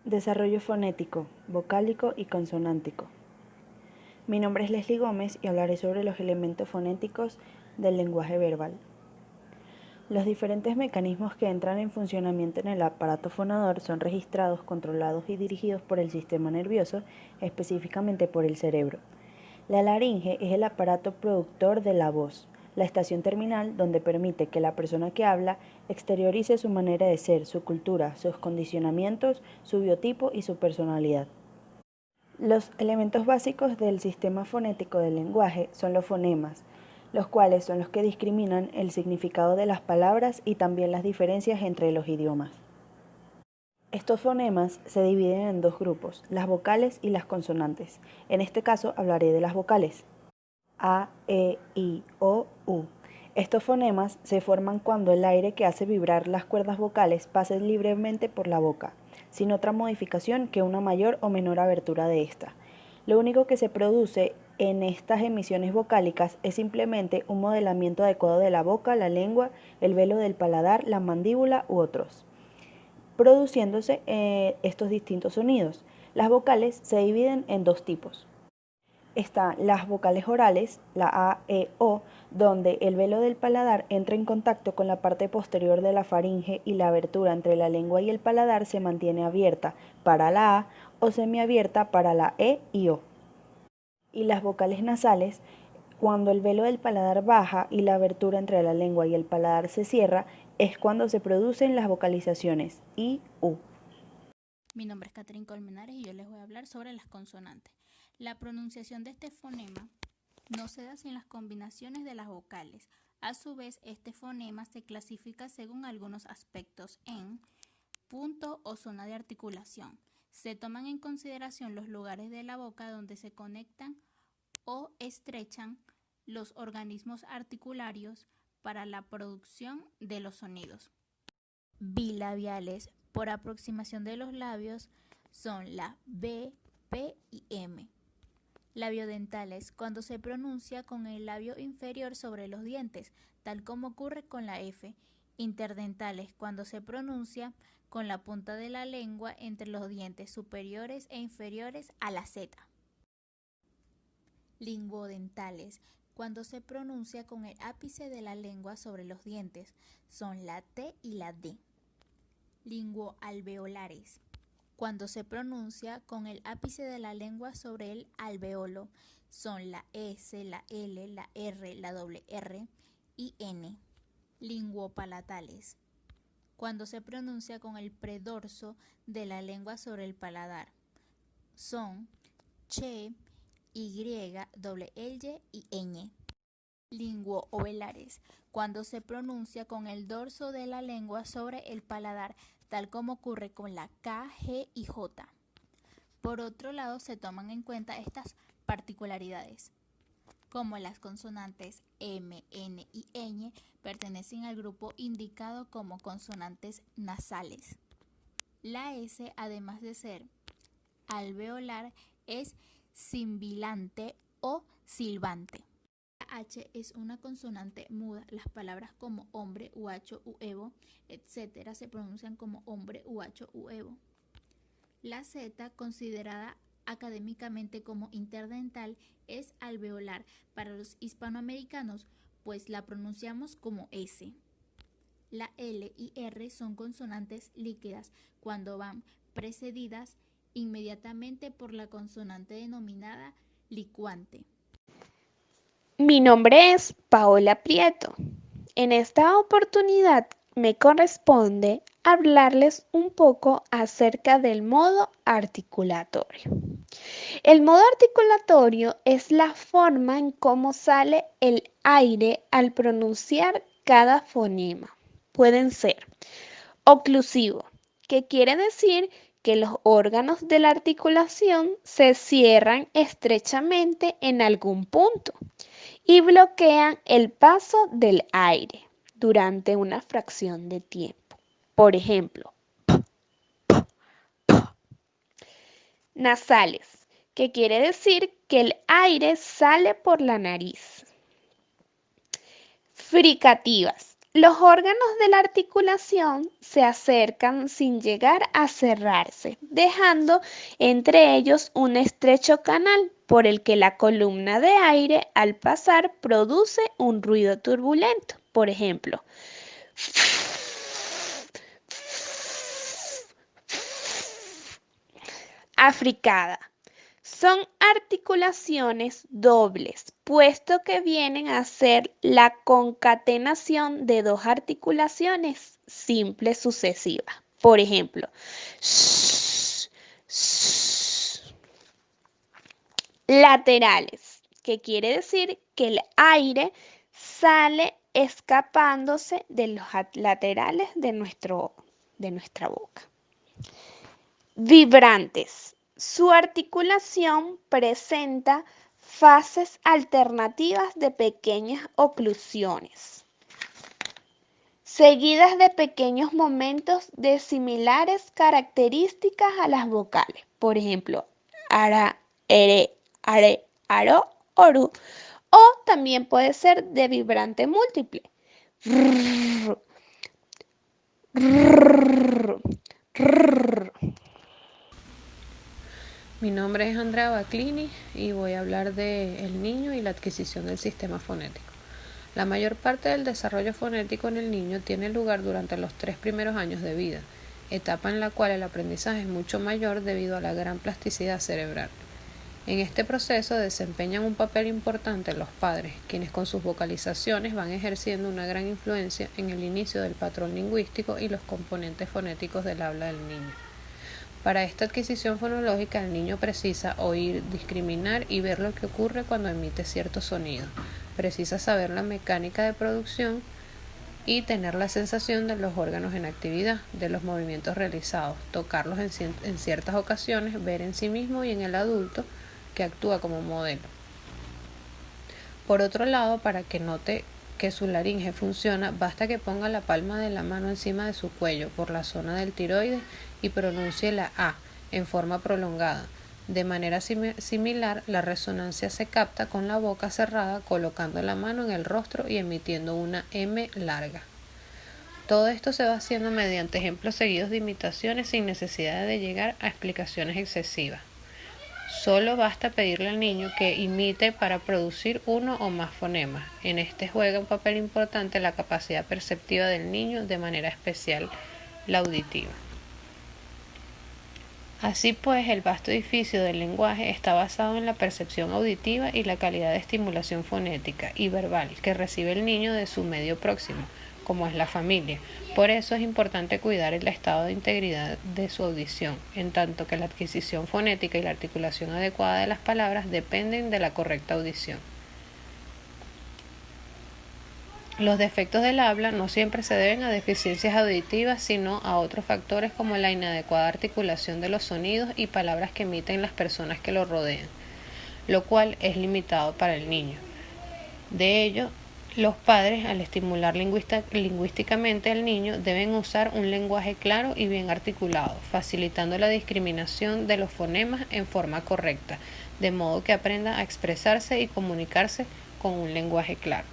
Desarrollo fonético, vocálico y consonántico. Mi nombre es Leslie Gómez y hablaré sobre los elementos fonéticos del lenguaje verbal. Los diferentes mecanismos que entran en funcionamiento en el aparato fonador son registrados, controlados y dirigidos por el sistema nervioso, específicamente por el cerebro. La laringe es el aparato productor de la voz, la estación terminal donde permite que la persona que habla exteriorice su manera de ser, su cultura, sus condicionamientos, su biotipo y su personalidad. Los elementos básicos del sistema fonético del lenguaje son los fonemas, los cuales son los que discriminan el significado de las palabras y también las diferencias entre los idiomas. Estos fonemas se dividen en dos grupos, las vocales y las consonantes. En este caso hablaré de las vocales. A, E, I, O, U. Estos fonemas se forman cuando el aire que hace vibrar las cuerdas vocales pasa libremente por la boca, sin otra modificación que una mayor o menor abertura de esta. Lo único que se produce en estas emisiones vocálicas es simplemente un modelamiento adecuado de la boca, la lengua, el velo del paladar, la mandíbula u otros, produciéndose estos distintos sonidos. Las vocales se dividen en dos tipos. Están las vocales orales, la A, E, O, donde el velo del paladar entra en contacto con la parte posterior de la faringe y la abertura entre la lengua y el paladar se mantiene abierta para la A o semiabierta para la E y O. Y las vocales nasales, cuando el velo del paladar baja y la abertura entre la lengua y el paladar se cierra, es cuando se producen las vocalizaciones I, U. Mi nombre es Catherine Colmenares y yo les voy a hablar sobre las consonantes. La pronunciación de este fonema no se da sin las combinaciones de las vocales. A su vez, este fonema se clasifica según algunos aspectos en punto o zona de articulación. Se toman en consideración los lugares de la boca donde se conectan o estrechan los organismos articularios para la producción de los sonidos. Bilabiales, por aproximación de los labios, son la B, P y M. Labiodentales, cuando se pronuncia con el labio inferior sobre los dientes, tal como ocurre con la F. Interdentales, cuando se pronuncia con la punta de la lengua entre los dientes superiores e inferiores a la Z. Linguodentales, cuando se pronuncia con el ápice de la lengua sobre los dientes, son la T y la D. Linguoalveolares, cuando se pronuncia con el ápice de la lengua sobre el alveolo, son la S, la L, la R, la doble R y N. Linguopalatales, cuando se pronuncia con el predorso de la lengua sobre el paladar, son ch, y, doble L y ñ. Linguoovelares, cuando se pronuncia con el dorso de la lengua sobre el paladar, tal como ocurre con la K, G y J. Por otro lado, se toman en cuenta estas particularidades, como las consonantes M, N y ñ pertenecen al grupo indicado como consonantes nasales. La S, además de ser alveolar, es sibilante o silbante. La H es una consonante muda. Las palabras como hombre, huacho, huevo, etc. se pronuncian como hombre, huacho, huevo. La Z, considerada académicamente como interdental, es alveolar para los hispanoamericanos, pues la pronunciamos como S. La L y R son consonantes líquidas cuando van precedidas inmediatamente por la consonante denominada licuante. Mi nombre es Paola Prieto. En esta oportunidad me corresponde hablarles un poco acerca del modo articulatorio. El modo articulatorio es la forma en cómo sale el aire al pronunciar cada fonema. Pueden ser oclusivo, que quiere decir que los órganos de la articulación se cierran estrechamente en algún punto y bloquean el paso del aire durante una fracción de tiempo. Por ejemplo, nasales, que quiere decir que el aire sale por la nariz. Fricativas, Los órganos de la articulación se acercan sin llegar a cerrarse, dejando entre ellos un estrecho canal por el que la columna de aire al pasar produce un ruido turbulento. Por ejemplo, africada. Son articulaciones dobles, puesto que vienen a ser la concatenación de dos articulaciones simples sucesivas. Por ejemplo, laterales, que quiere decir que el aire sale escapándose de los laterales de nuestra boca. Vibrantes. Su articulación presenta fases alternativas de pequeñas oclusiones, seguidas de pequeños momentos de similares características a las vocales. Por ejemplo, ara, ere, are, aro, oru. O también puede ser de vibrante múltiple. Rrr, rrr, rrr. Mi nombre es Andrea Baclini y voy a hablar de el niño y la adquisición del sistema fonético. La mayor parte del desarrollo fonético en el niño tiene lugar durante los 3 primeros años de vida, etapa en la cual el aprendizaje es mucho mayor debido a la gran plasticidad cerebral. En este proceso desempeñan un papel importante los padres, quienes con sus vocalizaciones van ejerciendo una gran influencia en el inicio del patrón lingüístico y los componentes fonéticos del habla del niño. Para esta adquisición fonológica, el niño precisa oír, discriminar y ver lo que ocurre cuando emite ciertos sonidos. Precisa saber la mecánica de producción y tener la sensación de los órganos en actividad, de los movimientos realizados, tocarlos en ciertas ocasiones, ver en sí mismo y en el adulto que actúa como modelo. Por otro lado, para que note que su laringe funciona, basta que ponga la palma de la mano encima de su cuello por la zona del tiroides y pronuncie la A en forma prolongada. De manera similar, la resonancia se capta con la boca cerrada, colocando la mano en el rostro y emitiendo una M larga. Todo esto se va haciendo mediante ejemplos seguidos de imitaciones sin necesidad de llegar a explicaciones excesivas. Solo basta pedirle al niño que imite para producir uno o más fonemas. En este juega un papel importante la capacidad perceptiva del niño, de manera especial la auditiva. Así pues, el vasto edificio del lenguaje está basado en la percepción auditiva y la calidad de estimulación fonética y verbal que recibe el niño de su medio próximo, como es la familia. Por eso es importante cuidar el estado de integridad de su audición, en tanto que la adquisición fonética y la articulación adecuada de las palabras dependen de la correcta audición. Los defectos del habla no siempre se deben a deficiencias auditivas, sino a otros factores como la inadecuada articulación de los sonidos y palabras que emiten las personas que lo rodean, lo cual es limitado para el niño. De ello, los padres, al estimular lingüísticamente al niño, deben usar un lenguaje claro y bien articulado, facilitando la discriminación de los fonemas en forma correcta, de modo que aprenda a expresarse y comunicarse con un lenguaje claro.